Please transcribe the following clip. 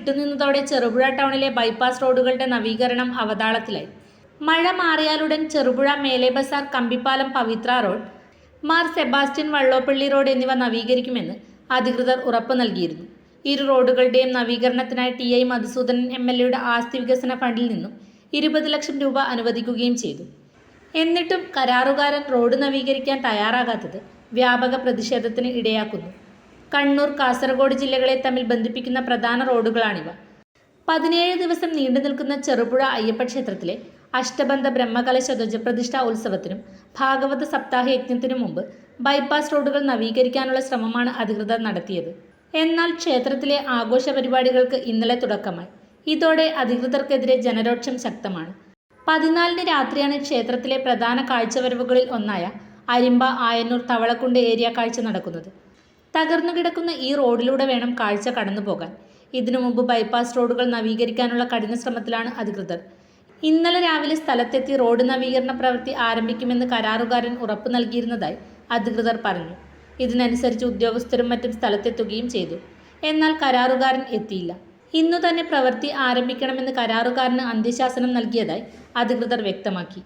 വിട്ടുനിന്നതോടെ ചെറുപുഴ ടൗണിലെ ബൈപ്പാസ് റോഡുകളുടെ നവീകരണം അവതാളത്തിലായി. മഴ മാറിയാലുടൻ Cherupuzha Mele Bazar, Kambippalam, Pavithra road, Mar Sebastian Vallopally road എന്നിവ നവീകരിക്കുമെന്ന് അധികൃതർ ഉറപ്പു നൽകിയിരുന്നു. ഇരു റോഡുകളുടെയും നവീകരണത്തിനായി ടി. ഐ. മധുസൂദനൻ MLA ആസ്തി വികസന ഫണ്ടിൽ നിന്നും 20 ലക്ഷം രൂപ അനുവദിക്കുകയും ചെയ്തു. എന്നിട്ടും കരാറുകാരൻ റോഡ് നവീകരിക്കാൻ തയ്യാറാകാത്തത് വ്യാപക പ്രതിഷേധത്തിന് ഇടയാക്കുന്നു. കണ്ണൂർ, കാസർഗോഡ് ജില്ലകളെ തമ്മിൽ ബന്ധിപ്പിക്കുന്ന പ്രധാന റോഡുകളാണിവ. 17 ദിവസം നീണ്ടു നിൽക്കുന്ന ചെറുപുഴ അയ്യപ്പ ക്ഷേത്രത്തിലെ അഷ്ടബന്ധ ബ്രഹ്മകലശ ധ്വജപ്രതിഷ്ഠാ ഉത്സവത്തിനും ഭാഗവത സപ്താഹ യജ്ഞത്തിനു മുമ്പ് ബൈപ്പാസ് റോഡുകൾ നവീകരിക്കാനുള്ള ശ്രമമാണ് അധികൃതർ നടത്തിയത്. എന്നാൽ ക്ഷേത്രത്തിലെ ആഘോഷ പരിപാടികൾക്ക് ഇന്നലെ തുടക്കമായി. ഇതോടെ അധികൃതർക്കെതിരെ ജനരോക്ഷം ശക്തമാണ്. 14-ന് രാത്രിയാണ് ക്ഷേത്രത്തിലെ പ്രധാന കാഴ്ചവരവുകളിൽ ഒന്നായ അരിമ്പ, ആയന്നൂർ, തവളക്കുണ്ട് ഏരിയ കാഴ്ച നടക്കുന്നത്. തകർന്നുകിടക്കുന്ന ഈ റോഡിലൂടെ വേണം കാഴ്ച കടന്നുപോകാൻ. ഇതിനു മുമ്പ് ബൈപ്പാസ് റോഡുകൾ നവീകരിക്കാനുള്ള കഠിന ശ്രമത്തിലാണ് അധികൃതർ. ഇന്നലെ രാവിലെ സ്ഥലത്തെത്തി റോഡ് നവീകരണ പ്രവൃത്തി ആരംഭിക്കുമെന്ന് കരാറുകാരൻ ഉറപ്പു നൽകിയിരുന്നതായി അധികൃതർ പറഞ്ഞു. ഇതിനനുസരിച്ച് ഉദ്യോഗസ്ഥരും മറ്റും സ്ഥലത്തെത്തുകയും ചെയ്തു. എന്നാൽ കരാറുകാരൻ എത്തിയില്ല. ഇന്നു തന്നെ പ്രവൃത്തി ആരംഭിക്കണമെന്ന് കരാറുകാരന് അന്ത്യശാസനം നൽകിയതായി അധികൃതർ വ്യക്തമാക്കി.